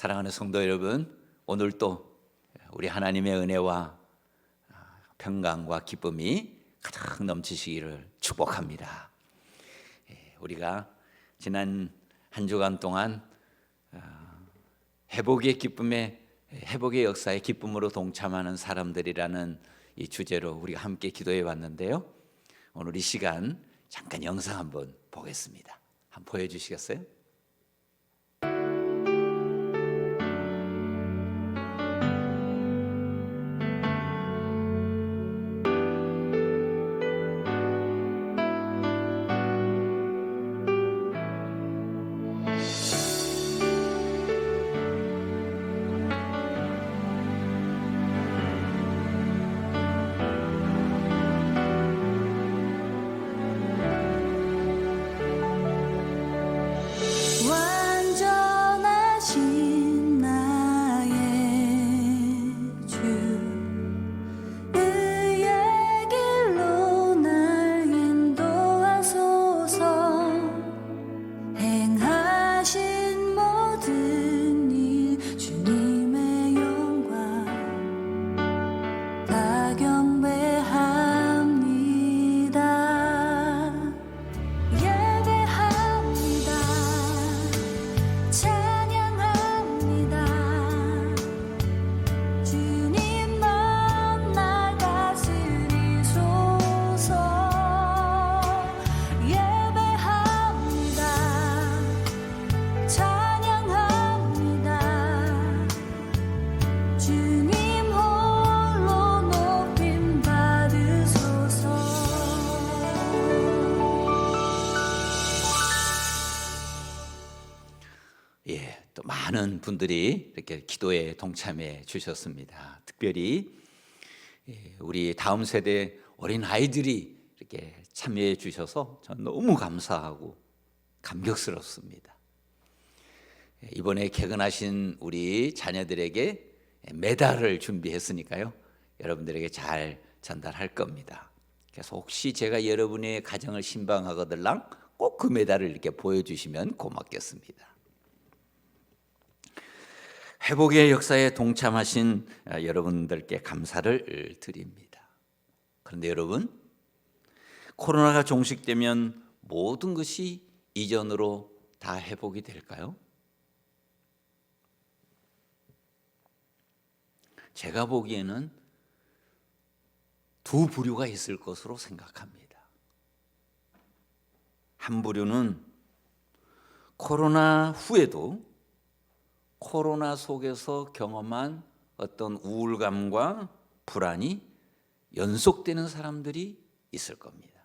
사랑하는 성도 여러분, 오늘 또 우리 하나님의 은혜와 평강과 기쁨이 가득 넘치시기를 축복합니다. 우리가 지난 한 주간 동안 회복의 기쁨에, 회복의 역사의 기쁨으로 동참하는 사람들이라는 이 주제로 우리가 함께 기도해 봤는데요. 오늘 이 시간 잠깐 영상 한번 보겠습니다. 한번 보여주시겠어요? 완전하신 나의 주, 의의 길로 날 인도하소서. 행하신 모든 일 주님의 영광 다 경배합니다. 예배합니다. 찬양합니다. 주님만 날 다스리소서. 예배합니다. 찬양합니다. 주님 홀로 높임 받으소서. 또 많은 분들이 이렇게 기도에 동참해 주셨습니다. 특별히 우리 다음 세대 어린 아이들이 이렇게 참여해 주셔서 저는 너무 감사하고 감격스럽습니다. 이번에 개근하신 우리 자녀들에게 메달을 준비했으니까요, 여러분들에게 잘 전달할 겁니다. 그래서 혹시 제가 여러분의 가정을 신방하거들랑 꼭 그 메달을 이렇게 보여주시면 고맙겠습니다. 회복의 역사에 동참하신 여러분들께 감사를 드립니다. 그런데 여러분, 코로나가 종식되면 모든 것이 이전으로 다 회복이 될까요? 제가 보기에는 두 부류가 있을 것으로 생각합니다. 한 부류는 코로나 후에도 코로나 속에서 경험한 어떤 우울감과 불안이 연속되는 사람들이 있을 겁니다.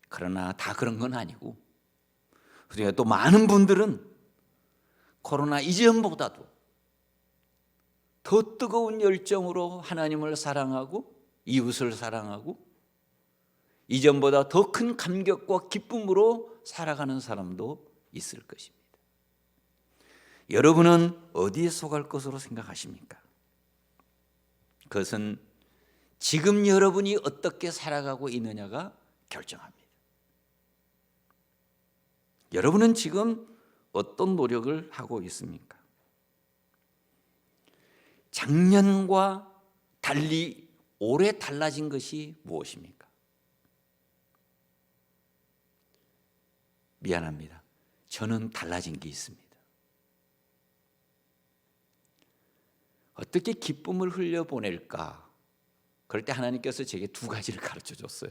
그러나 다 그런 건 아니고, 그러니까 또 많은 분들은 코로나 이전보다도 더 뜨거운 열정으로 하나님을 사랑하고 이웃을 사랑하고 이전보다 더 큰 감격과 기쁨으로 살아가는 사람도 있을 것입니다. 여러분은 어디에 속할 것으로 생각하십니까? 그것은 지금 여러분이 어떻게 살아가고 있느냐가 결정합니다. 여러분은 지금 어떤 노력을 하고 있습니까? 작년과 달리 올해 달라진 것이 무엇입니까? 미안합니다. 저는 달라진 게 있습니다. 어떻게 기쁨을 흘려보낼까? 그럴 때 하나님께서 제게 두 가지를 가르쳐 줬어요.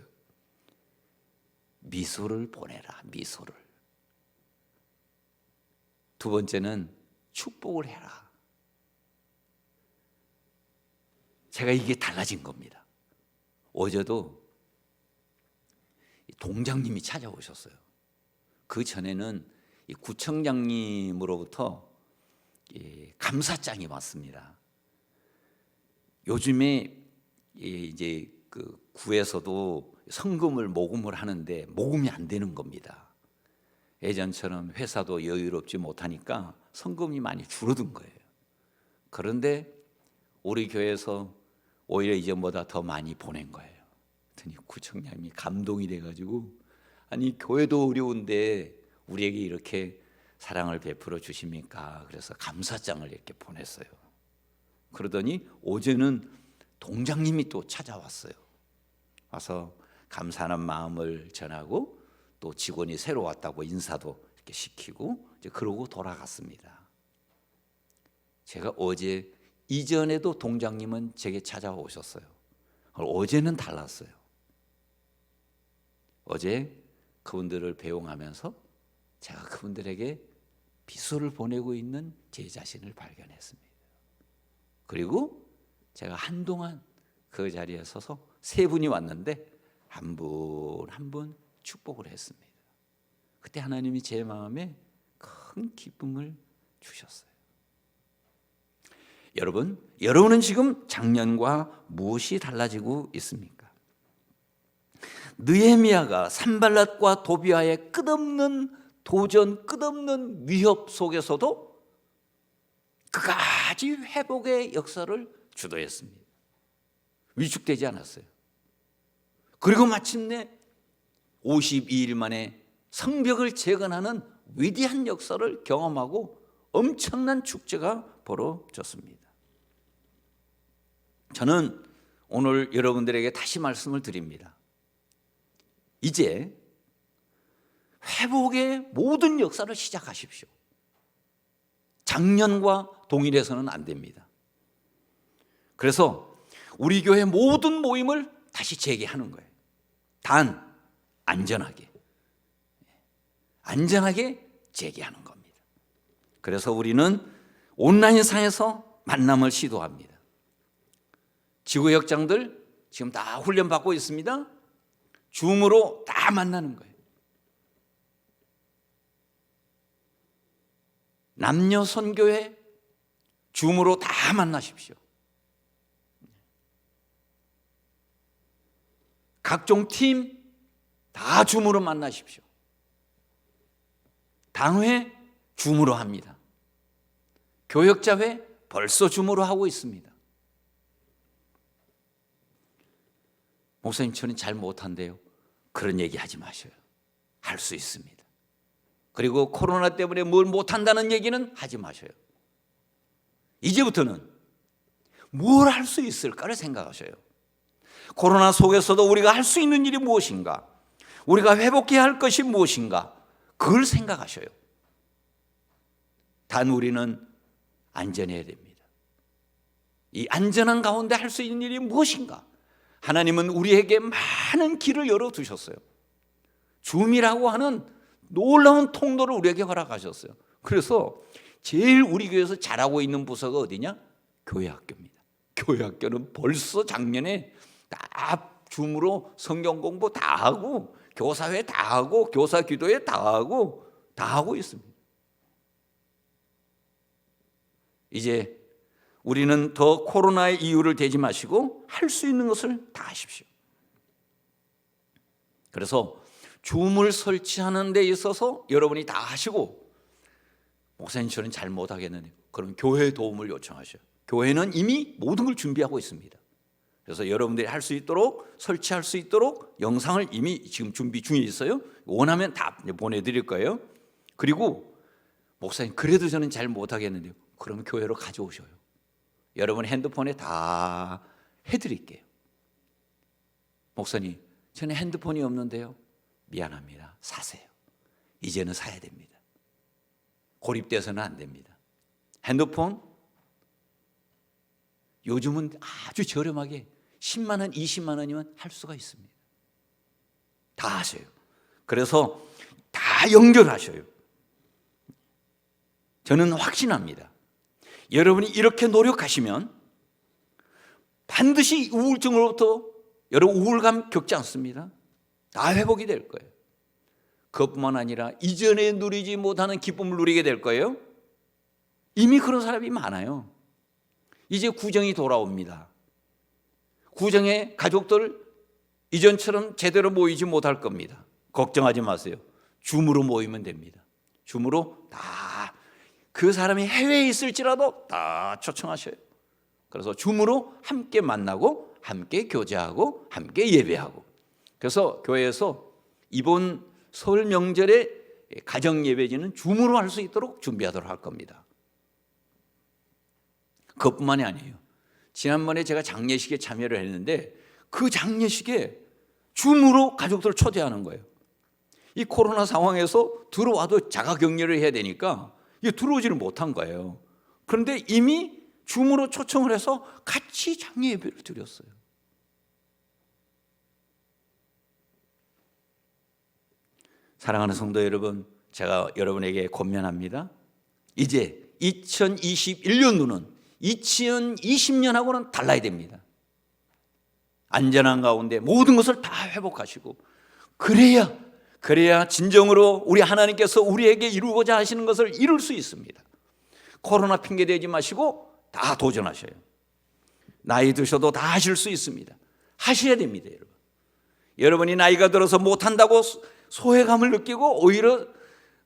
미소를 보내라, 미소를. 두 번째는 축복을 해라. 제가 이게 달라진 겁니다. 어제도 동장님이 찾아오셨어요. 그 전에는 이 구청장님으로부터 감사장이 왔습니다. 요즘에 이제 그 구에서도 성금을 모금을 하는데 모금이 안 되는 겁니다. 예전처럼 회사도 여유롭지 못하니까 성금이 많이 줄어든 거예요. 그런데 우리 교회에서 오히려 이전보다 더 많이 보낸 거예요. 그랬더니 구청장님이 감동이 돼가지고, 아니 교회도 어려운데 우리에게 이렇게 사랑을 베풀어 주십니까? 그래서 감사장을 이렇게 보냈어요. 그러더니 어제는 동장님이 또 찾아왔어요. 와서 감사하는 마음을 전하고 또 직원이 새로 왔다고 인사도 이렇게 시키고 이제 그러고 돌아갔습니다. 제가 어제 이전에도 동장님은 제게 찾아오셨어요. 어제는 달랐어요. 어제 그분들을 배웅하면서 제가 그분들에게 비수를 보내고 있는 제 자신을 발견했습니다. 그리고 제가 한동안 그 자리에 서서 세 분이 왔는데 한 분 한 분 축복을 했습니다. 그때 하나님이 제 마음에 큰 기쁨을 주셨어요. 여러분은 지금 작년과 무엇이 달라지고 있습니까? 느헤미야가 산발랏과 도비아의 끝없는 도전, 끝없는 위협 속에서도 그까지 회복의 역사를 주도했습니다. 위축되지 않았어요. 그리고 마침내 52일 만에 성벽을 재건하는 위대한 역사를 경험하고 엄청난 축제가 벌어졌습니다. 저는 오늘 여러분들에게 다시 말씀을 드립니다. 이제 회복의 모든 역사를 시작하십시오. 작년과 동일해서는 안 됩니다. 그래서 우리 교회 모든 모임을 다시 재개하는 거예요. 단 안전하게 재개하는 겁니다. 그래서 우리는 온라인상에서 만남을 시도합니다. 지구역장들 지금 다 훈련받고 있습니다. 줌으로 다 만나는 거예요. 남녀 선교회 줌으로 다 만나십시오. 각종 팀 다 줌으로 만나십시오. 당회 줌으로 합니다. 교역자회 벌써 줌으로 하고 있습니다. 목사님 저는 잘 못한대요. 그런 얘기 하지 마셔요. 할 수 있습니다. 그리고 코로나 때문에 뭘 못한다는 얘기는 하지 마셔요. 이제부터는 뭘 할 수 있을까를 생각하셔요. 코로나 속에서도 우리가 할 수 있는 일이 무엇인가? 우리가 회복해야 할 것이 무엇인가? 그걸 생각하셔요. 단 우리는 안전해야 됩니다. 이 안전한 가운데 할 수 있는 일이 무엇인가? 하나님은 우리에게 많은 길을 열어두셨어요. 줌이라고 하는 놀라운 통로를 우리에게 허락하셨어요. 그래서 제일 우리 교회에서 잘하고 있는 부서가 어디냐? 교회학교입니다. 교회학교는 벌써 작년에 다 줌으로 성경 공부 다 하고 교사회 다 하고 교사 기도회 다 하고 있습니다. 이제 우리는 더 코로나의 이유를 대지 마시고 할 수 있는 것을 다 하십시오. 그래서 줌을 설치하는 데 있어서 여러분이 다 하시고 목사님 저는 잘 못하겠는데 그럼 교회 도움을 요청하셔요. 교회는 이미 모든 걸 준비하고 있습니다. 그래서 여러분들이 할 수 있도록 설치할 수 있도록 영상을 이미 지금 준비 중에 있어요. 원하면 다 보내드릴 거예요. 그리고 목사님 그래도 저는 잘 못하겠는데요. 그러면 교회로 가져오셔요. 여러분 핸드폰에 다 해드릴게요. 목사님 저는 핸드폰이 없는데요. 미안합니다. 사세요. 이제는 사야 됩니다. 고립돼서는 안 됩니다. 핸드폰 요즘은 아주 저렴하게 10만 원, 20만 원이면 할 수가 있습니다. 다 하셔요. 그래서 다 연결하셔요. 저는 확신합니다. 여러분이 이렇게 노력하시면 반드시 우울증으로부터 여러분 우울감 겪지 않습니다. 다 회복이 될 거예요. 그것뿐만 아니라 이전에 누리지 못하는 기쁨을 누리게 될 거예요. 이미 그런 사람이 많아요. 이제 구정이 돌아옵니다. 구정에 가족들 이전처럼 제대로 모이지 못할 겁니다. 걱정하지 마세요. 줌으로 모이면 됩니다. 줌으로 다 그 사람이 해외에 있을지라도 다 초청하셔요. 그래서 줌으로 함께 만나고 함께 교제하고 함께 예배하고 그래서 교회에서 이번 설 명절에 가정 예배지는 줌으로 할 수 있도록 준비하도록 할 겁니다. 그것뿐만이 아니에요. 지난번에 제가 장례식에 참여를 했는데 그 장례식에 줌으로 가족들을 초대하는 거예요. 이 코로나 상황에서 들어와도 자가격리를 해야 되니까 이게 들어오지를 못한 거예요. 그런데 이미 줌으로 초청을 해서 같이 장례 예배를 드렸어요. 사랑하는 성도 여러분, 제가 여러분에게 권면합니다. 이제 2021년도는 2020년하고는 달라야 됩니다. 안전한 가운데 모든 것을 다 회복하시고 그래야 진정으로 우리 하나님께서 우리에게 이루고자 하시는 것을 이룰 수 있습니다. 코로나 핑계 대지 마시고 다 도전하셔요. 나이 드셔도 다 하실 수 있습니다. 하셔야 됩니다, 여러분. 여러분이 나이가 들어서 못한다고 소외감을 느끼고 오히려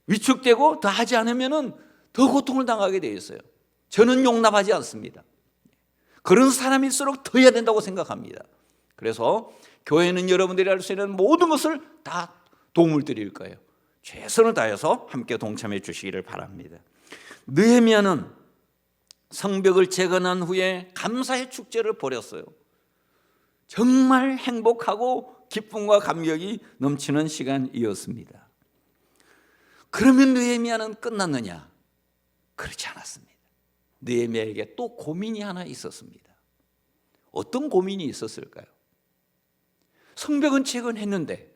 위축되고 더 하지 않으면 더 고통을 당하게 되어 있어요. 저는 용납하지 않습니다. 그런 사람일수록 더 해야 된다고 생각합니다. 그래서 교회는 여러분들이 할 수 있는 모든 것을 다 도움을 드릴 거예요. 최선을 다해서 함께 동참해 주시기를 바랍니다. 느헤미야는 성벽을 재건한 후에 감사의 축제를 벌였어요. 정말 행복하고 기쁨과 감격이 넘치는 시간이었습니다. 그러면 느헤미야는 끝났느냐? 그렇지 않았습니다. 느헤미야에게 또 고민이 하나 있었습니다. 어떤 고민이 있었을까요? 성벽은 재건했는데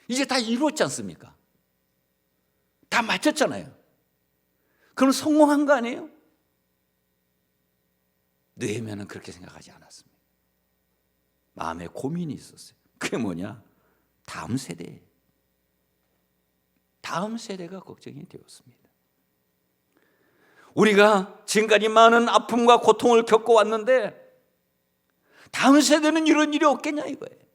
이제 다 이루었지 않습니까? 다 마쳤잖아요. 그럼 성공한 거 아니에요? 느헤미야는 그렇게 생각하지 않았습니다. 마음에 고민이 있었어요. 그게 뭐냐? 다음 세대가 걱정이 되었습니다. 우리가 지금까지 많은 아픔과 고통을 겪어왔는데 다음 세대는 이런 일이 없겠냐 이거예요.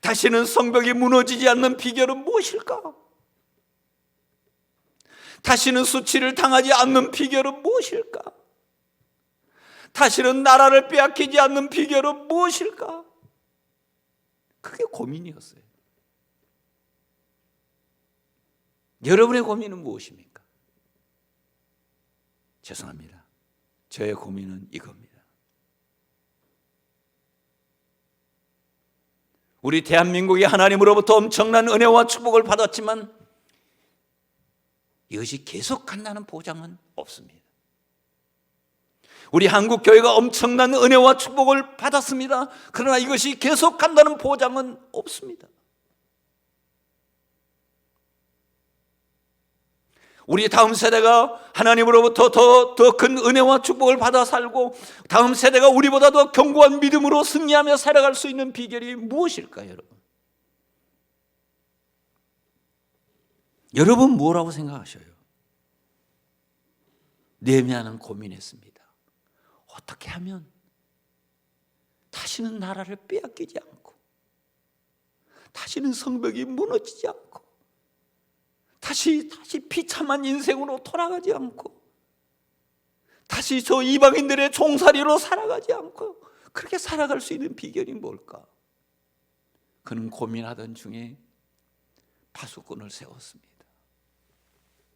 다시는 성벽이 무너지지 않는 비결은 무엇일까? 다시는 수치를 당하지 않는 비결은 무엇일까? 다시는 나라를 빼앗기지 않는 비결은 무엇일까? 그게 고민이었어요. 여러분의 고민은 무엇입니까? 죄송합니다. 저의 고민은 이겁니다. 우리 대한민국이 하나님으로부터 엄청난 은혜와 축복을 받았지만 이것이 계속 간다는 보장은 없습니다. 우리 한국 교회가 엄청난 은혜와 축복을 받았습니다. 그러나 이것이 계속 간다는 보장은 없습니다. 우리 다음 세대가 하나님으로부터 더 큰 은혜와 축복을 받아 살고 다음 세대가 우리보다 더 견고한 믿음으로 승리하며 살아갈 수 있는 비결이 무엇일까요, 여러분? 여러분 뭐라고 생각하셔요? 느헤미야는 고민했습니다. 어떻게 하면 다시는 나라를 빼앗기지 않고 다시는 성벽이 무너지지 않고 다시 비참한 인생으로 돌아가지 않고 다시 저 이방인들의 종살이로 살아가지 않고 그렇게 살아갈 수 있는 비결이 뭘까? 그는 고민하던 중에 파수꾼을 세웠습니다.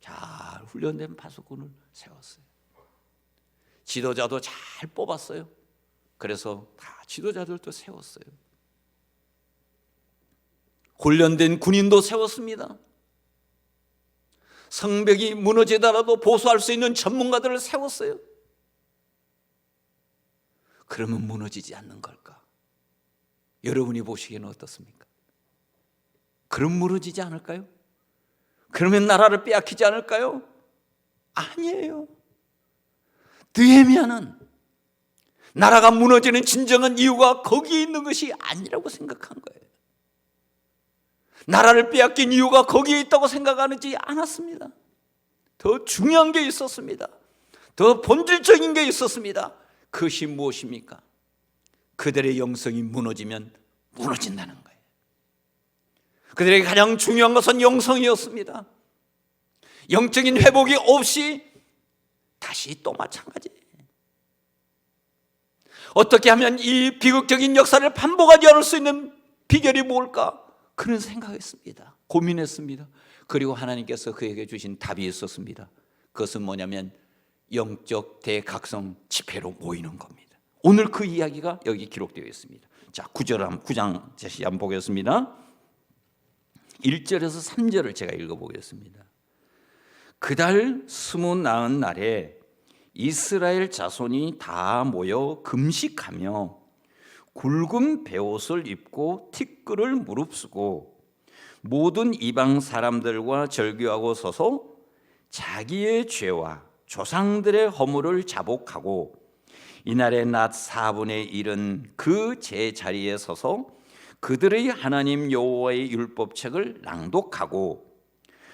잘 훈련된 파수꾼을 세웠어요. 지도자도 잘 뽑았어요. 그래서 다 지도자들도 세웠어요. 훈련된 군인도 세웠습니다. 성벽이 무너지더라도 보수할 수 있는 전문가들을 세웠어요. 그러면 무너지지 않는 걸까? 여러분이 보시기에는 어떻습니까? 그럼 무너지지 않을까요? 그러면 나라를 빼앗기지 않을까요? 아니에요. 느헤미야는 나라가 무너지는 진정한 이유가 거기에 있는 것이 아니라고 생각한 거예요. 나라를 빼앗긴 이유가 거기에 있다고 생각하지 않았습니다. 더 중요한 게 있었습니다. 더 본질적인 게 있었습니다. 그것이 무엇입니까? 그들의 영성이 무너지면 무너진다는 거예요. 그들에게 가장 중요한 것은 영성이었습니다. 영적인 회복이 없이 다시 또 마찬가지예요. 어떻게 하면 이 비극적인 역사를 반복하지 않을 수 있는 비결이 뭘까? 그런 생각했습니다. 고민했습니다. 그리고 하나님께서 그에게 주신 답이 있었습니다. 그것은 뭐냐면 영적 대각성 집회로 모이는 겁니다. 오늘 그 이야기가 여기 기록되어 있습니다. 자, 9장 다시 한번 보겠습니다. 1절에서 3절을 제가 읽어보겠습니다. 그달 29날에 이스라엘 자손이 다 모여 금식하며 굵은 베옷을 입고 티끌을 무릅쓰고 모든 이방 사람들과 절규하고 서서 자기의 죄와 조상들의 허물을 자복하고 이날의 낮 4분의 1은 그 제자리에 서서 그들의 하나님 여호와의 율법책을 낭독하고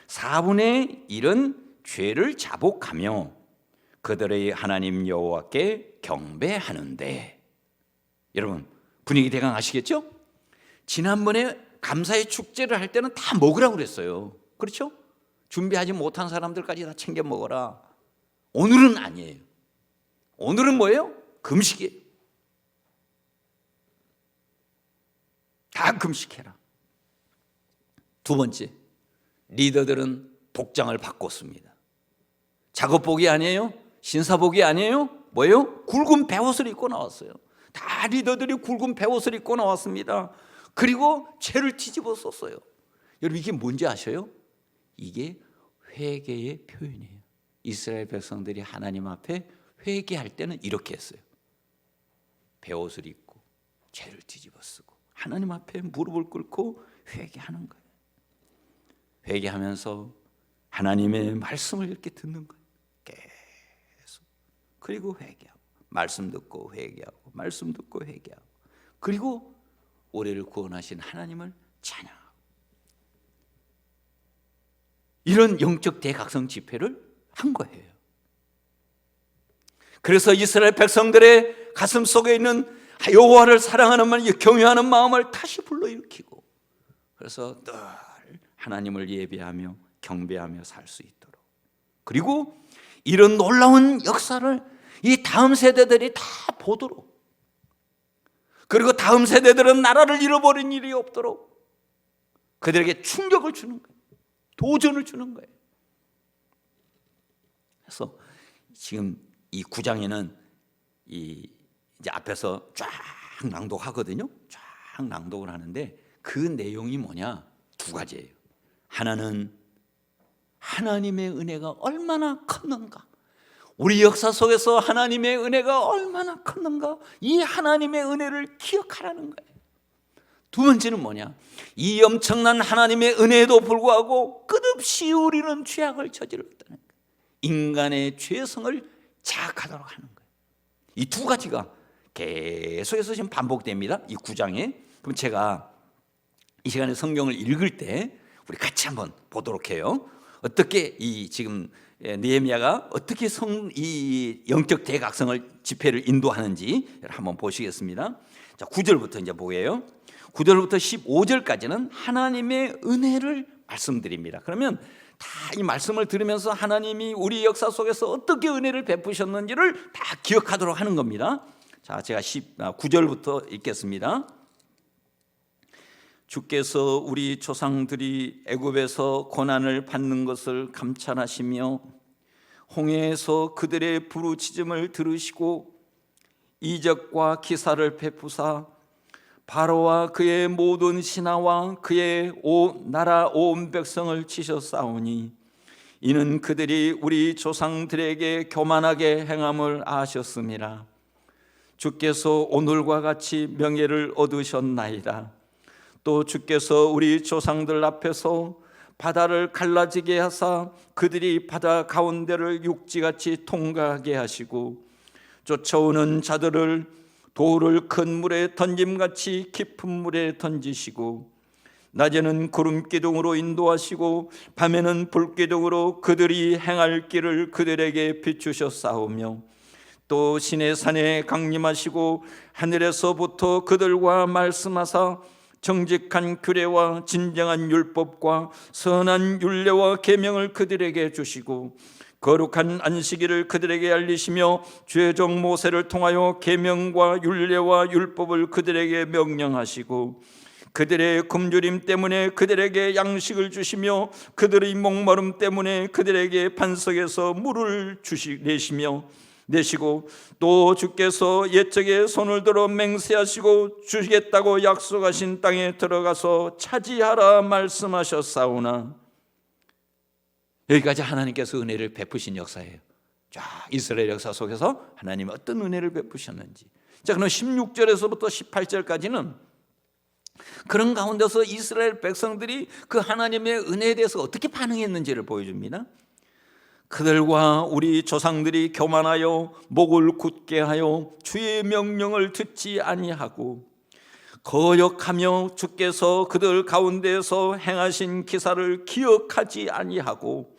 4분의 1은 죄를 자복하며 그들의 하나님 여호와께 경배하는데, 여러분 분위기 대강 아시겠죠? 지난번에 감사의 축제를 할 때는 다 먹으라고 그랬어요. 그렇죠? 준비하지 못한 사람들까지 다 챙겨 먹어라. 오늘은 아니에요. 오늘은 뭐예요? 금식이에요. 다 금식해라. 두 번째, 리더들은 복장을 바꿨습니다. 작업복이 아니에요. 신사복이 아니에요. 뭐예요? 굵은 베옷을 입고 나왔어요. 다 리더들이 굵은 베옷을 입고 나왔습니다. 그리고 죄를 뒤집어 썼어요. 여러분 이게 뭔지 아셔요? 이게 회개의 표현이에요. 이스라엘 백성들이 하나님 앞에 회개할 때는 이렇게 했어요. 베옷을 입고 죄를 뒤집어 쓰고 하나님 앞에 무릎을 꿇고 회개하는 거예요. 회개하면서 하나님의 말씀을 이렇게 듣는 거예요. 계속. 그리고 회개하고 말씀 듣고 회개하고 말씀 듣고 회개하고 그리고 우리를 구원하신 하나님을 찬양하고, 이런 영적 대각성 집회를 한 거예요. 그래서 이스라엘 백성들의 가슴 속에 있는 여호와를 사랑하는 마음, 경외하는 마음을 다시 불러일으키고, 그래서 늘 하나님을 예배하며 경배하며 살 수 있도록, 그리고 이런 놀라운 역사를 이 다음 세대들이 다 보도록, 그리고 다음 세대들은 나라를 잃어버린 일이 없도록 그들에게 충격을 주는 거예요. 도전을 주는 거예요. 그래서 지금 이 9장에는 이제 앞에서 쫙 낭독하거든요. 쫙 낭독을 하는데 그 내용이 뭐냐? 두 가지예요. 하나는 하나님의 은혜가 얼마나 컸는가, 우리 역사 속에서 하나님의 은혜가 얼마나 컸는가, 이 하나님의 은혜를 기억하라는 거예요. 두 번째는 뭐냐? 이 엄청난 하나님의 은혜에도 불구하고 끝없이 우리는 죄악을 저질렀다는 거예요. 인간의 죄성을 자학하도록 하는 거예요. 이 두 가지가 계속해서 지금 반복됩니다. 이 9장에. 그럼 제가 이 시간에 성경을 읽을 때 우리 같이 한번 보도록 해요. 어떻게 이 지금 느헤미야가 어떻게 이 영적 대각성을 집회를 인도하는지 한번 보시겠습니다. 자, 9절부터 이제 보게요. 9절부터 15절까지는 하나님의 은혜를 말씀드립니다. 그러면 다 이 말씀을 들으면서 하나님이 우리 역사 속에서 어떻게 은혜를 베푸셨는지를 다 기억하도록 하는 겁니다. 자, 제가 9절부터 읽겠습니다. 주께서 우리 조상들이 애굽에서 고난을 받는 것을 감찰하시며 홍해에서 그들의 부르짖음을 들으시고 이적과 기사를 베푸사 바로와 그의 모든 신하와 그의 나라 온 백성을 치셨사오니 이는 그들이 우리 조상들에게 교만하게 행함을 아셨음이라. 주께서 오늘과 같이 명예를 얻으셨나이다. 또 주께서 우리 조상들 앞에서 바다를 갈라지게 하사 그들이 바다 가운데를 육지같이 통과하게 하시고 쫓아오는 자들을 돌을 큰 물에 던짐같이 깊은 물에 던지시고 낮에는 구름 기둥으로 인도하시고 밤에는 불 기둥으로 그들이 행할 길을 그들에게 비추셨사오며 또 시내 산에 강림하시고 하늘에서부터 그들과 말씀하사 정직한 규례와 진정한 율법과 선한 율례와 계명을 그들에게 주시고 거룩한 안식일을 그들에게 알리시며 주의 종 모세를 통하여 계명과 율례와 율법을 그들에게 명령하시고 그들의 굶주림 때문에 그들에게 양식을 주시며 그들의 목마름 때문에 그들에게 반석에서 물을 내시고 또 주께서 옛적에 손을 들어 맹세하시고 주시겠다고 약속하신 땅에 들어가서 차지하라 말씀하셨사오나. 여기까지 하나님께서 은혜를 베푸신 역사예요. 자, 이스라엘 역사 속에서 하나님이 어떤 은혜를 베푸셨는지. 자, 그럼 16절에서부터 18절까지는 그런 가운데서 이스라엘 백성들이 그 하나님의 은혜에 대해서 어떻게 반응했는지를 보여줍니다. 그들과 우리 조상들이 교만하여 목을 굳게 하여 주의 명령을 듣지 아니하고 거역하며 주께서 그들 가운데서 행하신 기사를 기억하지 아니하고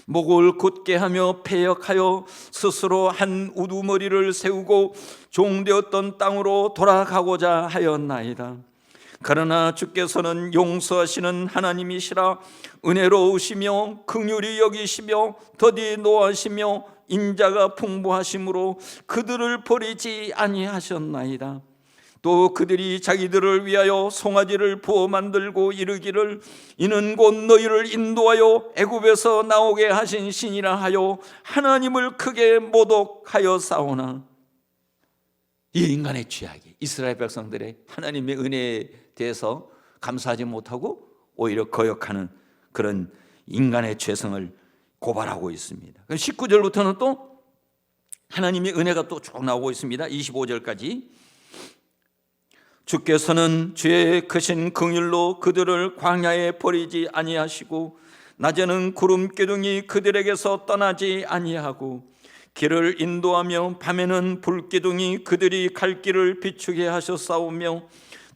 목을 굳게 하며 패역하여 스스로 한 우두머리를 세우고 종되었던 땅으로 돌아가고자 하였나이다. 그러나 주께서는 용서하시는 하나님이시라 은혜로우시며 긍휼히 여기시며 더디 노하시며 인자가 풍부하심으로 그들을 버리지 아니하셨나이다. 또 그들이 자기들을 위하여 송아지를 부어 만들고 이르기를 이는 곧 너희를 인도하여 애굽에서 나오게 하신 신이라 하여 하나님을 크게 모독하여사오나. 이 인간의 죄악이 이스라엘 백성들의 하나님의 은혜에 대해서 감사하지 못하고 오히려 거역하는 그런 인간의 죄성을 고발하고 있습니다. 19절부터는 또 하나님의 은혜가 또 쭉 나오고 있습니다. 25절까지 주께서는 주의 크신 긍휼로 그들을 광야에 버리지 아니하시고 낮에는 구름 기둥이 그들에게서 떠나지 아니하고 길을 인도하며 밤에는 불기둥이 그들이 갈 길을 비추게 하셨사오며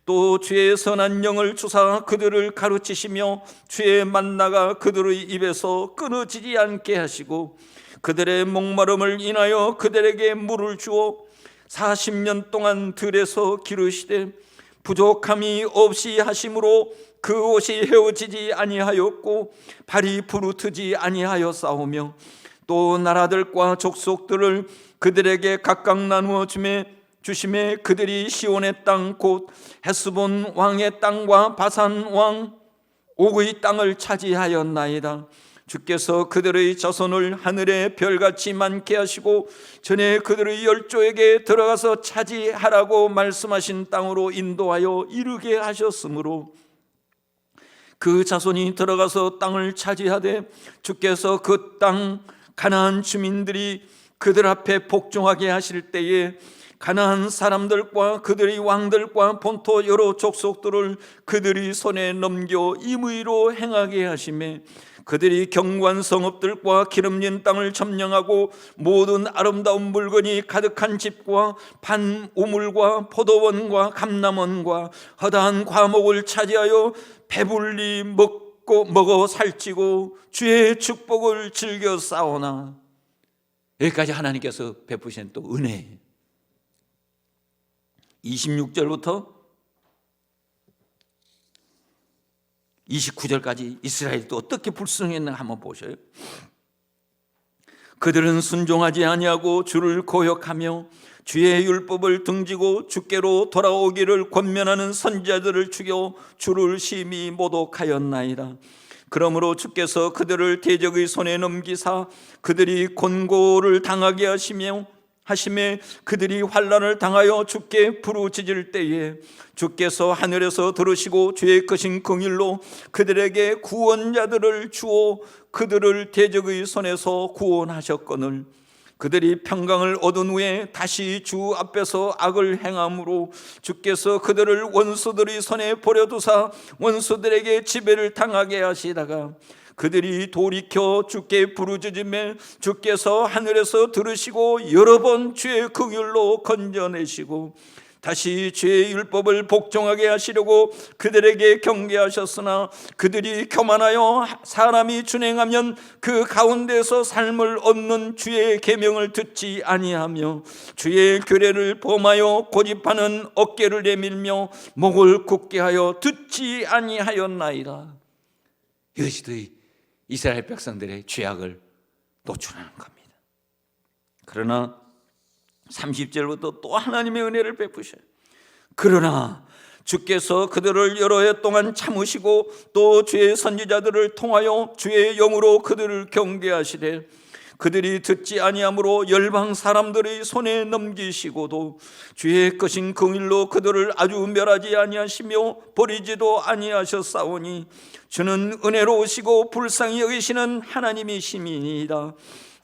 또 주의 선한 영을 주사 그들을 가르치시며 주의 만나가 그들의 입에서 끊어지지 않게 하시고 그들의 목마름을 인하여 그들에게 물을 주어 40년 동안 들에서 기르시되 부족함이 없이 하심으로 그 옷이 헤어지지 아니하였고 발이 부르트지 아니하였사오며 또 나라들과 족속들을 그들에게 각각 나누어 주심에 그들이 시온의 땅 곧 헤스본 왕의 땅과 바산 왕 옥의 땅을 차지하였나이다. 주께서 그들의 자손을 하늘의 별같이 많게 하시고 전에 그들의 열조에게 들어가서 차지하라고 말씀하신 땅으로 인도하여 이르게 하셨으므로 그 자손이 들어가서 땅을 차지하되 주께서 그 땅 가나안 주민들이 그들 앞에 복종하게 하실 때에 가나안 사람들과 그들의 왕들과 본토 여러 족속들을 그들이 손에 넘겨 임의로 행하게 하시매 그들이 견고한 성읍들과 기름진 땅을 점령하고 모든 아름다운 물건이 가득한 집과 반 우물과 포도원과 감람원과 허다한 과목을 차지하여 배불리 먹어 살찌고 주의 축복을 즐겨 싸우나. 여기까지 하나님께서 베푸신 또 은혜. 26절부터 29절까지 이스라엘이 또 어떻게 불순했는가 한번 보셔요. 그들은 순종하지 아니하고 주를 거역하며 주의 율법을 등지고 주께로 돌아오기를 권면하는 선지자들을 죽여 주를 심히 모독하였나이다. 그러므로 주께서 그들을 대적의 손에 넘기사 그들이 곤고를 당하게 하심에 그들이 환난을 당하여 주께 부르짖을 때에 주께서 하늘에서 들으시고 주의 크신 긍휼로 그들에게 구원자들을 주어 그들을 대적의 손에서 구원하셨거늘 그들이 평강을 얻은 후에 다시 주 앞에서 악을 행함으로 주께서 그들을 원수들의 손에 버려두사 원수들에게 지배를 당하게 하시다가 그들이 돌이켜 주께 부르짖음에 주께서 하늘에서 들으시고 여러 번 주의 긍휼로 건져내시고 다시 주의 율법을 복종하게 하시려고 그들에게 경계하셨으나 그들이 교만하여 사람이 준행하면 그 가운데서 삶을 얻는 주의 계명을 듣지 아니하며 주의 규례를 범하여 고집하는 어깨를 내밀며 목을 굳게 하여 듣지 아니하였나이다. 이것이 이스라엘 백성들의 죄악을 노출하는 겁니다. 그러나 30절부터 또 하나님의 은혜를 베푸셔요. 그러나 주께서 그들을 여러 해 동안 참으시고 또 주의 선지자들을 통하여 주의 영으로 그들을 경계하시되 그들이 듣지 아니함으로 열방 사람들의 손에 넘기시고도 주의 것인 긍일로 그들을 아주 멸하지 아니하시며 버리지도 아니하셨사오니 주는 은혜로우시고 불쌍히 여기시는 하나님이시니이다.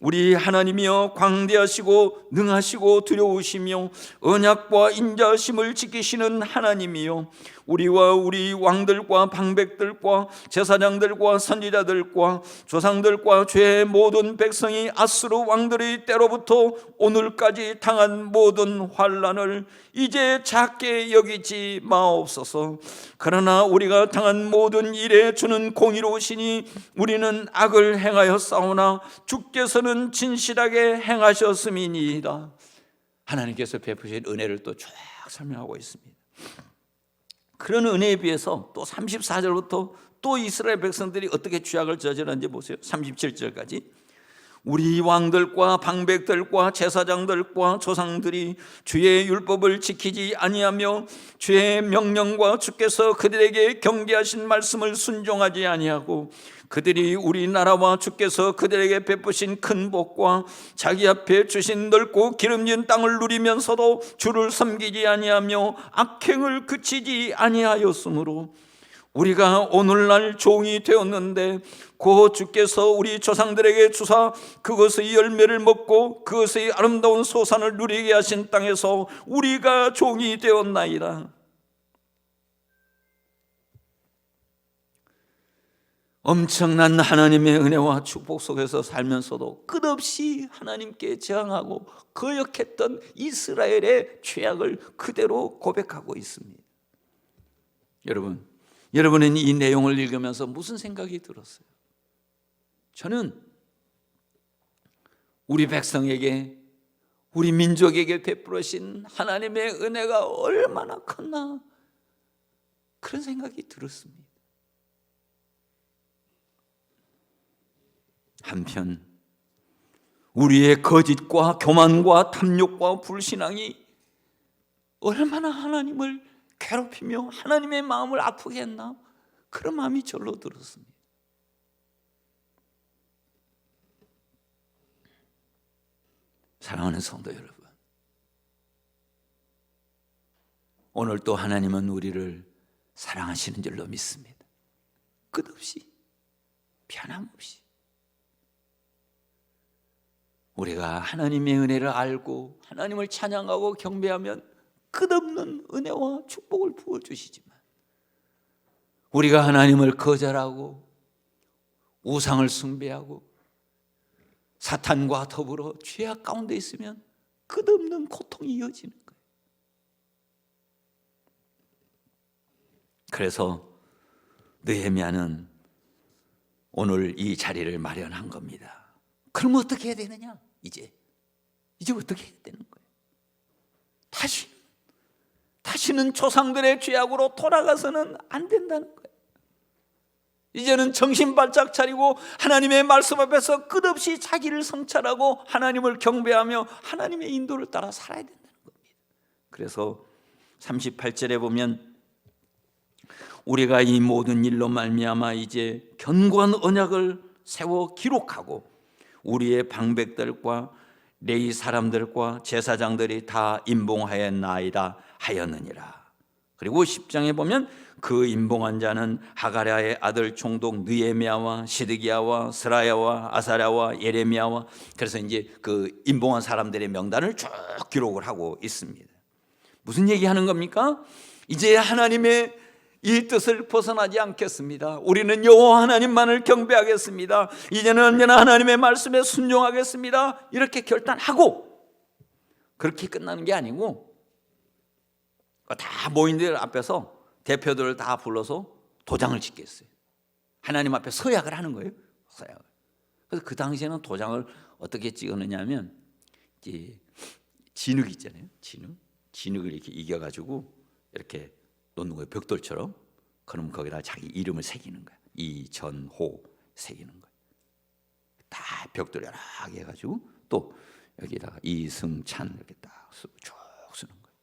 우리 하나님이여 광대하시고 능하시고 두려우시며 언약과 인자심을 지키시는 하나님이여 우리와 우리 왕들과 방백들과 제사장들과 선지자들과 조상들과 죄의 모든 백성이 아수르 왕들의 때로부터 오늘까지 당한 모든 환난을 이제 작게 여기지 마옵소서. 그러나 우리가 당한 모든 일에 주는 공의로우시니 우리는 악을 행하였사오나 주께서는 진실하게 행하셨음이니이다. 하나님께서 베푸신 은혜를 또 쫙 설명하고 있습니다. 그런 은혜에 비해서 또 34절부터 또 이스라엘 백성들이 어떻게 죄악을 저질렀는지 보세요. 37절까지 우리 왕들과 방백들과 제사장들과 조상들이 주의 율법을 지키지 아니하며 주의 명령과 주께서 그들에게 경계하신 말씀을 순종하지 아니하고 그들이 우리나라와 주께서 그들에게 베푸신 큰 복과 자기 앞에 주신 넓고 기름진 땅을 누리면서도 주를 섬기지 아니하며 악행을 그치지 아니하였으므로 우리가 오늘날 종이 되었는데 곧 주께서 우리 조상들에게 주사 그것의 열매를 먹고 그것의 아름다운 소산을 누리게 하신 땅에서 우리가 종이 되었나이다. 엄청난 하나님의 은혜와 축복 속에서 살면서도 끝없이 하나님께 저항하고 거역했던 이스라엘의 죄악을 그대로 고백하고 있습니다. 여러분은 이 내용을 읽으면서 무슨 생각이 들었어요? 저는 우리 백성에게, 우리 민족에게 베풀으신 하나님의 은혜가 얼마나 컸나 그런 생각이 들었습니다. 한편 우리의 거짓과 교만과 탐욕과 불신앙이 얼마나 하나님을 괴롭히며 하나님의 마음을 아프게 했나 그런 마음이 절로 들었습니다. 사랑하는 성도 여러분, 오늘 또 하나님은 우리를 사랑하시는 줄로 믿습니다. 끝없이 변함없이 우리가 하나님의 은혜를 알고 하나님을 찬양하고 경배하면 끝없는 은혜와 축복을 부어주시지만 우리가 하나님을 거절하고 우상을 숭배하고 사탄과 더불어 죄악 가운데 있으면 끝없는 고통이 이어지는 거예요. 그래서 느헤미야는 오늘 이 자리를 마련한 겁니다. 그럼 어떻게 해야 되느냐? 이제 어떻게 해야 되는 거예요? 다시는 조상들의 죄악으로 돌아가서는 안 된다는 거예요. 이제는 정신 바짝 차리고 하나님의 말씀 앞에서 끝없이 자기를 성찰하고 하나님을 경배하며 하나님의 인도를 따라 살아야 된다는 겁니다. 그래서 38절에 보면 우리가 이 모든 일로 말미암아 이제 견고한 언약을 세워 기록하고 우리의 방백들과 레위 사람들과 제사장들이 다 임봉하였나이다 하였느니라. 그리고 10장에 보면 그 임봉한 자는 하가랴의 아들 총독 느헤미야와 시드기야와 스라야와 아사랴와 예레미야와, 그래서 이제 그 임봉한 사람들의 명단을 쭉 기록을 하고 있습니다. 무슨 얘기하는 겁니까? 이제 하나님의 이 뜻을 벗어나지 않겠습니다. 우리는 여호와 하나님만을 경배하겠습니다. 이제는 언제나 하나님의 말씀에 순종하겠습니다. 이렇게 결단하고 그렇게 끝나는 게 아니고 다 모인들 앞에서 대표들을 다 불러서 도장을 찍겠어요. 하나님 앞에 서약을 하는 거예요. 서약을. 그래서 그 당시에는 도장을 어떻게 찍었느냐 하면 진흙 있잖아요. 진흙을 이렇게 이겨가지고 이렇게 놓는 거예요. 벽돌처럼. 그럼 거기다 자기 이름을 새기는 거예요. 이전호 새기는 거예요. 다 벽돌 여러 개 해가지고 또 여기다가 이승찬 이렇게 딱 쭉 쓰는 거예요.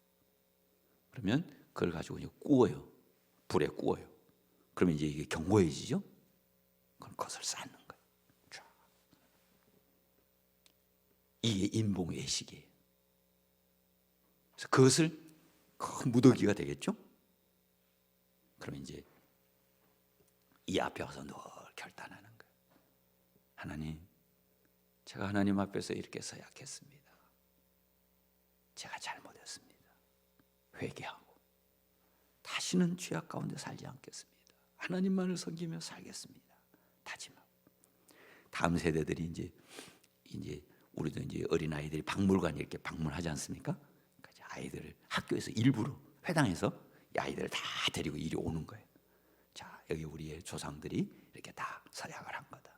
그러면 그걸 가지고 이제 구워요. 불에 구워요. 그러면 이제 이게 견고해지죠. 그럼 그것을 쌓는 거예요. 쫙. 이게 인봉 외식이에요. 그래서 그것을 큰 무더기가 되겠죠. 그러면 이제 이 앞에 와서 늘 결단하는 거예요. 하나님, 제가 하나님 앞에서 이렇게 서약했습니다. 제가 잘못했습니다. 회개하고 다시는 죄악 가운데 살지 않겠습니다. 하나님만을 섬기며 살겠습니다. 다짐하고. 다음 세대들이 이제 우리도 이제 어린 아이들이 박물관 이렇게 방문하지 않습니까? 그러니까 아이들을 학교에서 일부러 회당에서 이 아이들을 다 데리고 이리 오는 거예요. 자, 여기 우리의 조상들이 이렇게 다 서약을 한 거다.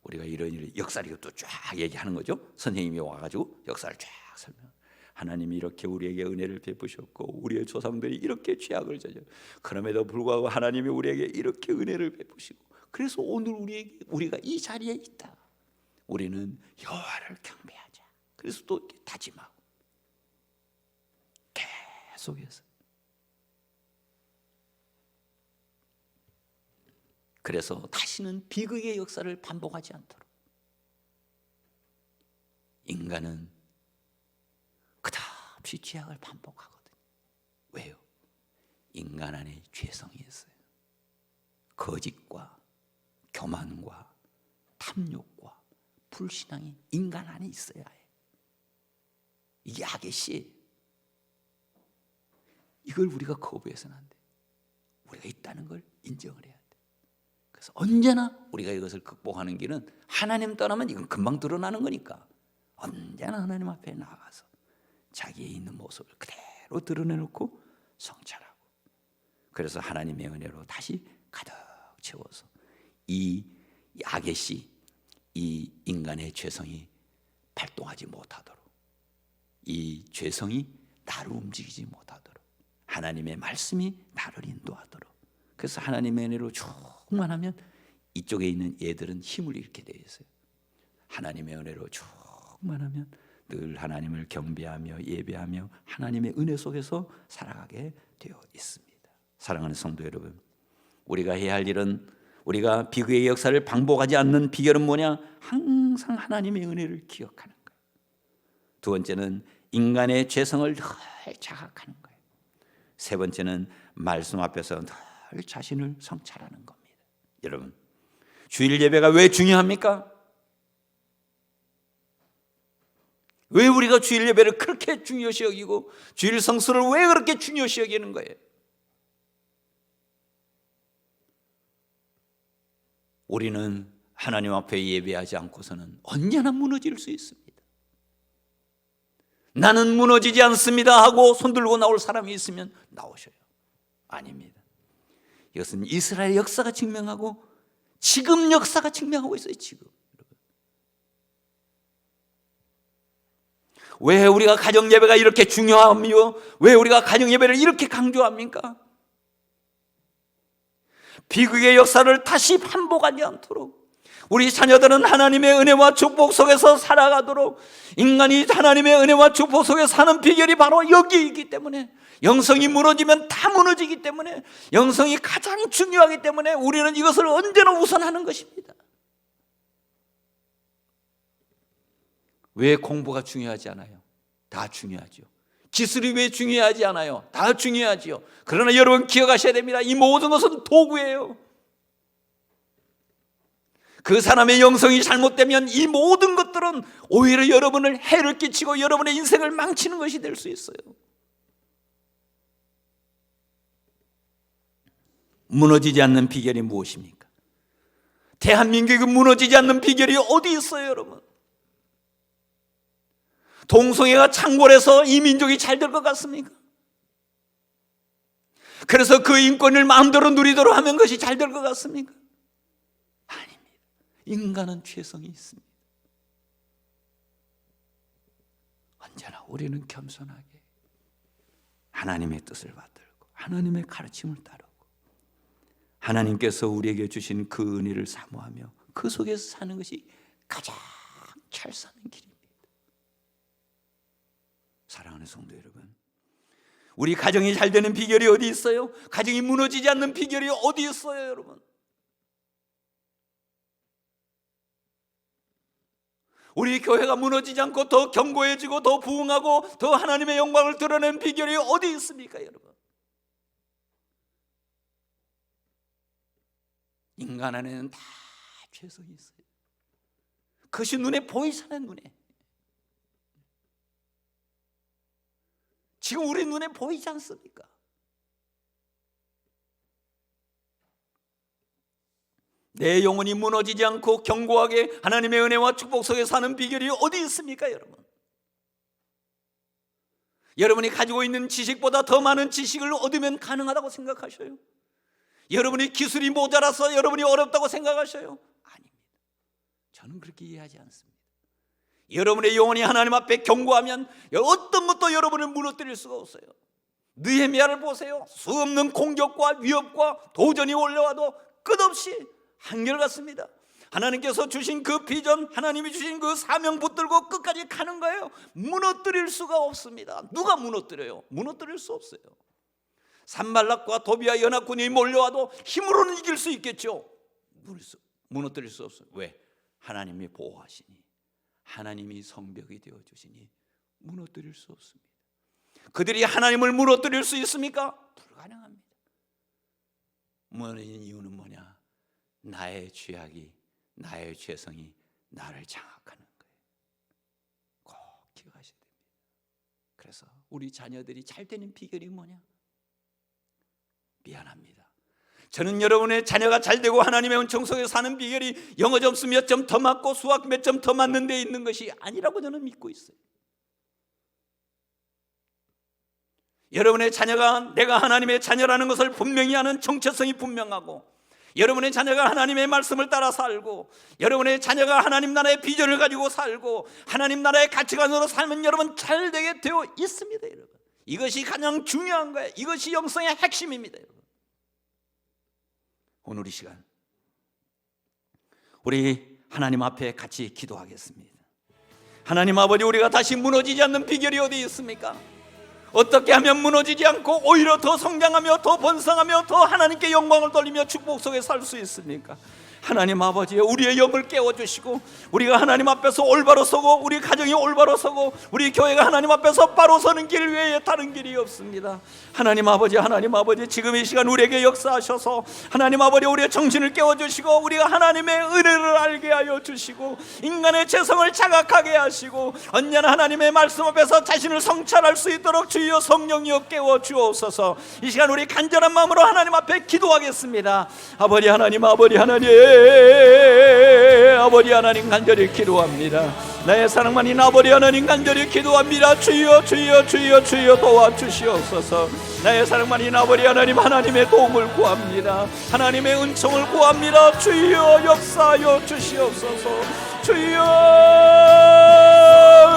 우리가 이런 역사를 또 쫙 얘기하는 거죠. 선생님이 와가지고 역사를 쫙 설명. 하나님이 이렇게 우리에게 은혜를 베푸셨고 우리의 조상들이 이렇게 죄악을 저져. 그럼에도 불구하고 하나님이 우리에게 이렇게 은혜를 베푸시고 그래서 오늘 우리가 이 자리에 있다. 우리는 여호와를 경배하자. 그래서 또 이렇게 다짐하고 계속해서. 그래서 다시는 비극의 역사를 반복하지 않도록. 인간은 끝없이 죄악을 반복하거든요. 왜요? 인간 안에 죄성이 있어요. 거짓과 교만과 탐욕과 불신앙이 인간 안에 있어야 해요. 이게 악의 씨예요. 이걸 우리가 거부해서는 안 돼요. 우리가 있다는 걸 인정을 해야 돼요. 그래서 언제나 우리가 이것을 극복하는 길은 하나님 떠나면 이건 금방 드러나는 거니까 언제나 하나님 앞에 나가서 자기의 있는 모습을 그대로 드러내놓고 성찰하고 그래서 하나님의 은혜로 다시 가득 채워서 이 악의 씨, 이 인간의 죄성이 발동하지 못하도록 이 죄성이 나를 움직이지 못하도록 하나님의 말씀이 나를 인도하도록 그래서 하나님의 은혜로 충만하면 이쪽에 있는 얘들은 힘을 잃게 되어 있어요. 하나님의 은혜로 충만하면 늘 하나님을 경배하며 예배하며 하나님의 은혜 속에서 살아가게 되어 있습니다. 사랑하는 성도 여러분, 우리가 해야 할 일은 우리가 비극의 역사를 반복하지 않는 비결은 뭐냐? 항상 하나님의 은혜를 기억하는 거예요. 두 번째는 인간의 죄성을 늘 자각하는 거예요. 세 번째는 말씀 앞에서 늘 자신을 성찰하는 겁니다. 여러분, 주일 예배가 왜 중요합니까? 왜 우리가 주일 예배를 그렇게 중요시 여기고 주일 성수를 왜 그렇게 중요시 여기는 거예요? 우리는 하나님 앞에 예배하지 않고서는 언제나 무너질 수 있습니다. 나는 무너지지 않습니다 하고 손들고 나올 사람이 있으면 나오셔요. 아닙니다. 이것은 이스라엘 역사가 증명하고 지금 역사가 증명하고 있어요. 지금. 왜 우리가 가정 예배가 이렇게 중요하며 왜 우리가 가정 예배를 이렇게 강조합니까? 비극의 역사를 다시 반복하지 않도록 우리 자녀들은 하나님의 은혜와 축복 속에서 살아가도록 인간이 하나님의 은혜와 축복 속에 사는 비결이 바로 여기에 있기 때문에 영성이 무너지면 다 무너지기 때문에 영성이 가장 중요하기 때문에 우리는 이것을 언제나 우선하는 것입니다. 왜 공부가 중요하지 않아요? 다 중요하죠. 기술이 왜 중요하지 않아요? 다 중요하지요. 그러나 여러분 기억하셔야 됩니다. 이 모든 것은 도구예요. 그 사람의 영성이 잘못되면 이 모든 것들은 오히려 여러분을 해를 끼치고 여러분의 인생을 망치는 것이 될 수 있어요. 무너지지 않는 비결이 무엇입니까? 대한민국이 무너지지 않는 비결이 어디 있어요, 여러분? 동성애가 창궐해서 이 민족이 잘 될 것 같습니까? 그래서 그 인권을 마음대로 누리도록 하면 것이 잘 될 것 같습니까? 아닙니다. 인간은 죄성이 있습니다. 언제나 우리는 겸손하게 하나님의 뜻을 받들고 하나님의 가르침을 따르고 하나님께서 우리에게 주신 그 은혜를 사모하며 그 속에서 사는 것이 가장 잘 사는 길입니다. 사랑하는 성도 여러분, 우리 가정이 잘 되는 비결이 어디 있어요? 가정이 무너지지 않는 비결이 어디 있어요, 여러분? 우리 교회가 무너지지 않고 더 견고해지고 더 부흥하고 더 하나님의 영광을 드러내는 비결이 어디 있습니까, 여러분? 인간 안에는 다 죄성이 있어요. 그것이 눈에 보이잖아요, 눈에. 지금 우리 눈에 보이지 않습니까? 내 영혼이 무너지지 않고 견고하게 하나님의 은혜와 축복 속에 사는 비결이 어디 있습니까, 여러분? 여러분이 가지고 있는 지식보다 더 많은 지식을 얻으면 가능하다고 생각하셔요? 여러분이 기술이 모자라서 여러분이 어렵다고 생각하셔요? 아닙니다. 저는 그렇게 이해하지 않습니다. 여러분의 영혼이 하나님 앞에 견고하면 어떤 것도 여러분을 무너뜨릴 수가 없어요. 느헤미야를 보세요. 수없는 공격과 위협과 도전이 올라와도 끝없이 한결같습니다. 하나님께서 주신 그 비전, 하나님이 주신 그 사명 붙들고 끝까지 가는 거예요. 무너뜨릴 수가 없습니다. 누가 무너뜨려요? 무너뜨릴 수 없어요. 산발락과 도비아 연합군이 몰려와도 힘으로는 이길 수 있겠죠. 무너뜨릴 수 없어요. 왜? 하나님이 보호하시니, 하나님이 성벽이 되어주시니 무너뜨릴 수 없습니다. 그들이 하나님을 무너뜨릴 수 있습니까? 불가능합니다. 무너지는 이유는 뭐냐? 나의 죄악이, 나의 죄성이 나를 장악하는 거예요. 꼭 기억하셔야 됩니다. 그래서 우리 자녀들이 잘 되는 비결이 뭐냐? 미안합니다. 저는 여러분의 자녀가 잘 되고 하나님의 은총 속에 사는 비결이 영어 점수 몇 점 더 맞고 수학 몇 점 더 맞는 데 있는 것이 아니라고 저는 믿고 있어요. 여러분의 자녀가 내가 하나님의 자녀라는 것을 분명히 하는 정체성이 분명하고, 여러분의 자녀가 하나님의 말씀을 따라 살고, 여러분의 자녀가 하나님 나라의 비전을 가지고 살고 하나님 나라의 가치관으로 살면 여러분 잘 되게 되어 있습니다. 여러분, 이것이 가장 중요한 거예요. 이것이 영성의 핵심입니다. 여러분, 오늘 이 시간 우리 하나님 앞에 같이 기도하겠습니다. 하나님 아버지, 우리가 다시 무너지지 않는 비결이 어디 있습니까? 어떻게 하면 무너지지 않고 오히려 더 성장하며 더 번성하며 더 하나님께 영광을 돌리며 축복 속에 살 수 있습니까? 하나님 아버지, 우리의 영을 깨워주시고 우리가 하나님 앞에서 올바로 서고 우리 가정이 올바로 서고 우리 교회가 하나님 앞에서 바로 서는 길 외에 다른 길이 없습니다. 하나님 아버지, 하나님 아버지, 지금 이 시간 우리에게 역사하셔서 하나님 아버지, 우리의 정신을 깨워주시고 우리가 하나님의 은혜를 알게 하여 주시고 인간의 죄성을 자각하게 하시고 언제나 하나님의 말씀 앞에서 자신을 성찰할 수 있도록 주여 성령이여 깨워주옵소서. 이 시간 우리 간절한 마음으로 하나님 앞에 기도하겠습니다. 아버지 하나님, 아버지 하나님, 아버지 하나님 간절히 기도합니다. 나의 사랑만인 아버지 하나님 간절히 기도합니다. 주여 주여 주여 주여 도와주시옵소서. 나의 사랑만인 아버지 하나님, 하나님의 도움을 구합니다. 하나님의 은총을 구합니다. 주여 역사하여 주시옵소서. 주여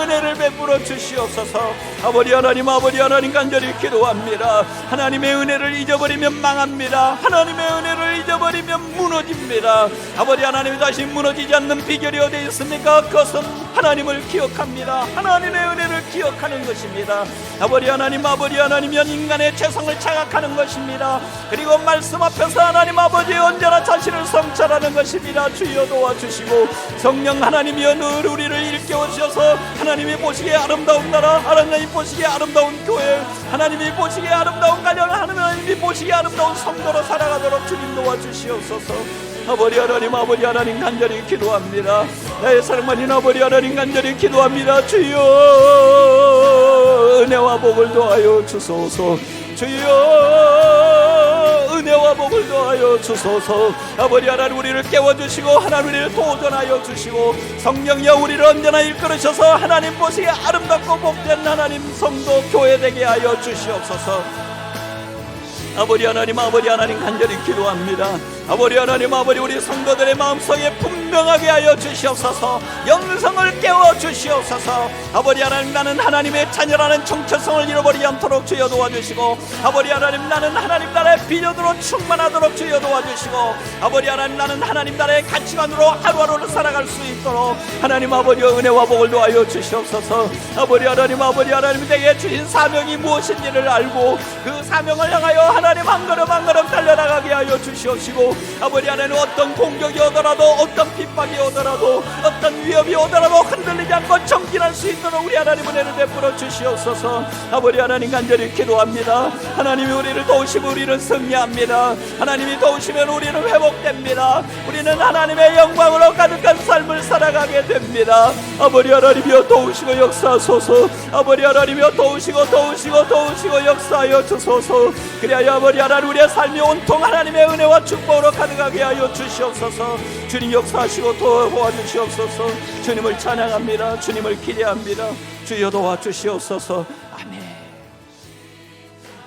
은혜를 베풀어 주시옵소서. 아버지 하나님, 아버지 하나님 간절히 기도합니다. 하나님의 은혜를 잊어버리면 망합니다. 하나님의 은혜를 잊어버리면 무너집니다. 아버지 하나님, 다시 무너지지 않는 비결이 어디 있습니까? 그것은 하나님을 기억합니다. 하나님의 은혜를 기억하는 것입니다. 아버지 하나님, 아버지 하나님은 인간의 죄성을 자각하는 것입니다. 그리고 말씀 앞에서 하나님 아버지 언제나 자신을 성찰하는 것입니다. 주여 도와주시고 성령 하나님이여 늘 우리를 일깨워 주셔서 하나님이 보시기에 아름다운 나라, 하나님이 보시기에 아름다운 교회, 하나님이 보시기에 아름다운 가정, 하나님이 보시기에 아름다운 성도로 살아가도록 주님 도와주시옵소서. 아버지 하나님, 아버지 하나님 간절히 기도합니다. 나의 사랑만인 아버지 하나님 간절히 기도합니다. 주여 은혜와 복을 더하여 주소서. 주여 은혜와 복을 더하여 주소서. 아버지 하나님, 우리를 깨워주시고 하나님 우리를 도전하여 주시고 성령이여 우리를 언제나 이끌으셔서 하나님 보시기에 아름답고 복된 하나님 성도 교회 되게 하여 주시옵소서. 아버지 하나님, 아버지 하나님 간절히 기도합니다. 아버지 하나님 아버지 우리 성도들의 마음속에 분명하게 하여 주시옵소서. 영성을 깨워 주시옵소서. 아버지 하나님 나는 하나님의 자녀라는 정체성을 잃어버리지 않도록 주여 도와주시고, 아버지 하나님 나는 하나님 나라의 비전으로 충만하도록 주여 도와주시고, 아버지 하나님 나는 하나님 나라의 가치관으로 하루하루를 살아갈 수 있도록 하나님 아버지의 은혜와 복을 도와여 주시옵소서. 아버지 하나님 내게 주신 사명이 무엇인지를 알고 그 사명을 향하여 하나님 한 걸음 한 걸음 달려나가게 하여 주시옵시고, 아버지 하나님 어떤 공격이 오더라도 어떤 핍박이 오더라도 어떤 위협이 오더라도 흔들리지 않고 정진할 수 있도록 우리 하나님 은혜를 베풀어 주시옵소서. 아버지 하나님 간절히 기도합니다. 하나님이 우리를 도우시면 우리는 승리합니다. 하나님이 도우시면 우리는 회복됩니다. 우리는 하나님의 영광으로 가득한 삶을 살아가게 됩니다. 아버지 하나님이여 도우시고 역사하소서. 아버지 하나님이여 도우시고 역사하여 주소서. 그리하여 아버지 하나님 우리의 삶이 온통 하나님의 은혜와 축복으로 가득하게 하여 주시옵소서. 주님 역사하시고 도와주시옵소서. 주님을 찬양합니다. 주님을 기대합니다. 주여 도와주시옵소서. 아멘.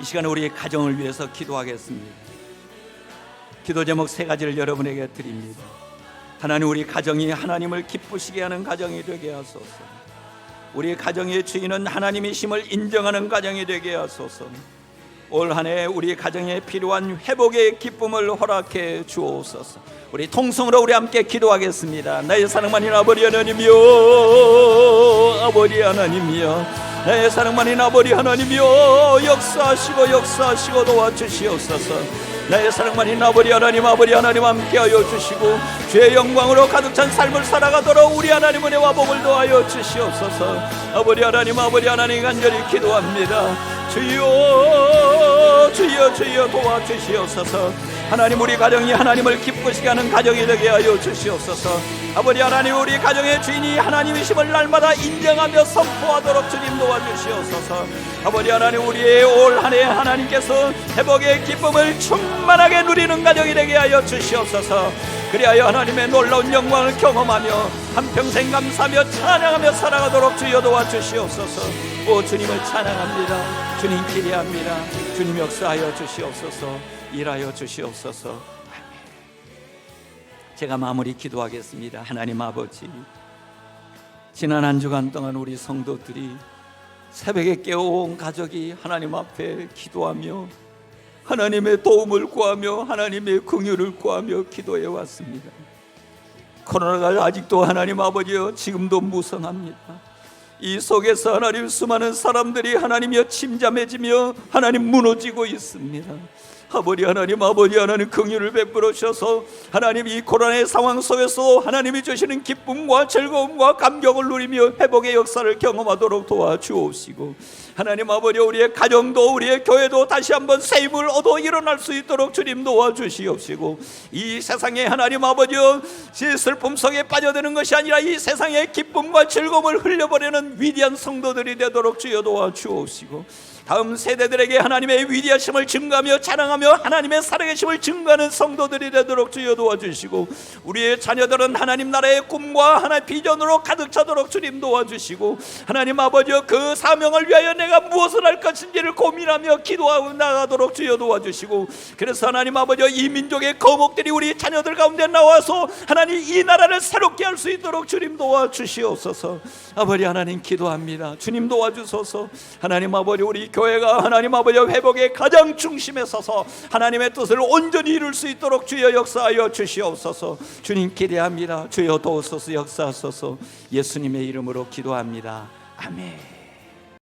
이 시간에 우리의 가정을 위해서 기도하겠습니다. 기도 제목 3가지를 여러분에게 드립니다. 하나님 우리 가정이 하나님을 기쁘시게 하는 가정이 되게 하소서. 우리 가정의 주인은 하나님이심을 인정하는 가정이 되게 하소서. 올 한 해 우리 가정에 필요한 회복의 기쁨을 허락해 주옵소서. 우리 통성으로 우리 함께 기도하겠습니다. 나의 사랑만인 아버지 하나님이여, 아버지 하나님이여, 나의 사랑만인 아버지 하나님이여, 역사하시고 도와주시옵소서. 나의 사랑만인 아버지 하나님 함께하여 주시고 주의 영광으로 가득 찬 삶을 살아가도록 우리 하나님 은혜와 복을 더하여 주시옵소서. 아버지 하나님 간절히 기도합니다. 주여 도와주시옵소서. 하나님 우리 가정이 하나님을 기쁘시게 하는 가정이 되게 하여 주시옵소서. 아버지 하나님 우리 가정의 주인이 하나님이심을 날마다 인정하며 선포하도록 주님 도와주시옵소서. 아버지 하나님 우리의 올 한 해 하나님께서 회복의 기쁨을 충만하게 누리는 가정이 되게 하여 주시옵소서. 그리하여 하나님의 놀라운 영광을 경험하며 한평생 감사하며 찬양하며 살아가도록 주여 도와주시옵소서. 오 주님을 찬양합니다. 주님 기대합니다. 주님 역사하여 주시옵소서. 일하여 주시옵소서. 아멘. 제가 마무리 기도하겠습니다. 하나님 아버지, 지난 한 주간 동안 우리 성도들이 새벽에 깨어온 가족이 하나님 앞에 기도하며 하나님의 도움을 구하며 하나님의 긍휼을 구하며 기도해 왔습니다. 코로나가 아직도 하나님 아버지여 지금도 무성합니다. 이 속에서 하나님 수많은 사람들이 하나님이여 침잠해지며 하나님 무너지고 있습니다. 아버지 하나님 긍휼을 베풀어 주셔서 하나님 이 코로나의 상황 속에서 하나님이 주시는 기쁨과 즐거움과 감격을 누리며 회복의 역사를 경험하도록 도와주옵시고, 하나님 아버지 우리의 가정도 우리의 교회도 다시 한번 새 힘을 얻어 일어날 수 있도록 주님 도와주시옵시고, 이 세상에 하나님 아버지여 슬픔 속에 빠져드는 것이 아니라 이 세상의 기쁨과 즐거움을 흘려버리는 위대한 성도들이 되도록 주여 도와주옵시고, 다음 세대들에게 하나님의 위대하심을 증가하며 자랑하며 하나님의 살아계심을 증거하는 성도들이 되도록 주여 도와주시고, 우리의 자녀들은 하나님 나라의 꿈과 하나님의 비전으로 가득 차도록 주님 도와주시고, 하나님 아버지여 그 사명을 위하여 내가 무엇을 할 것인지를 고민하며 기도하고 나가도록 주여 도와주시고, 그래서 하나님 아버지여 이 민족의 거목들이 우리 자녀들 가운데 나와서 하나님 이 나라를 새롭게 할 수 있도록 주님 도와주시옵소서. 아버지 하나님 기도합니다. 주님 도와주소서. 하나님 아버지 우리 교회가 하나님 아버지 회복의 가장 중심에 서서 하나님의 뜻을 온전히 이룰 수 있도록 주여 역사하여 주시옵소서. 주님 기대합니다. 주여 도우소서 역사하소서. 예수님의 이름으로 기도합니다. 아멘.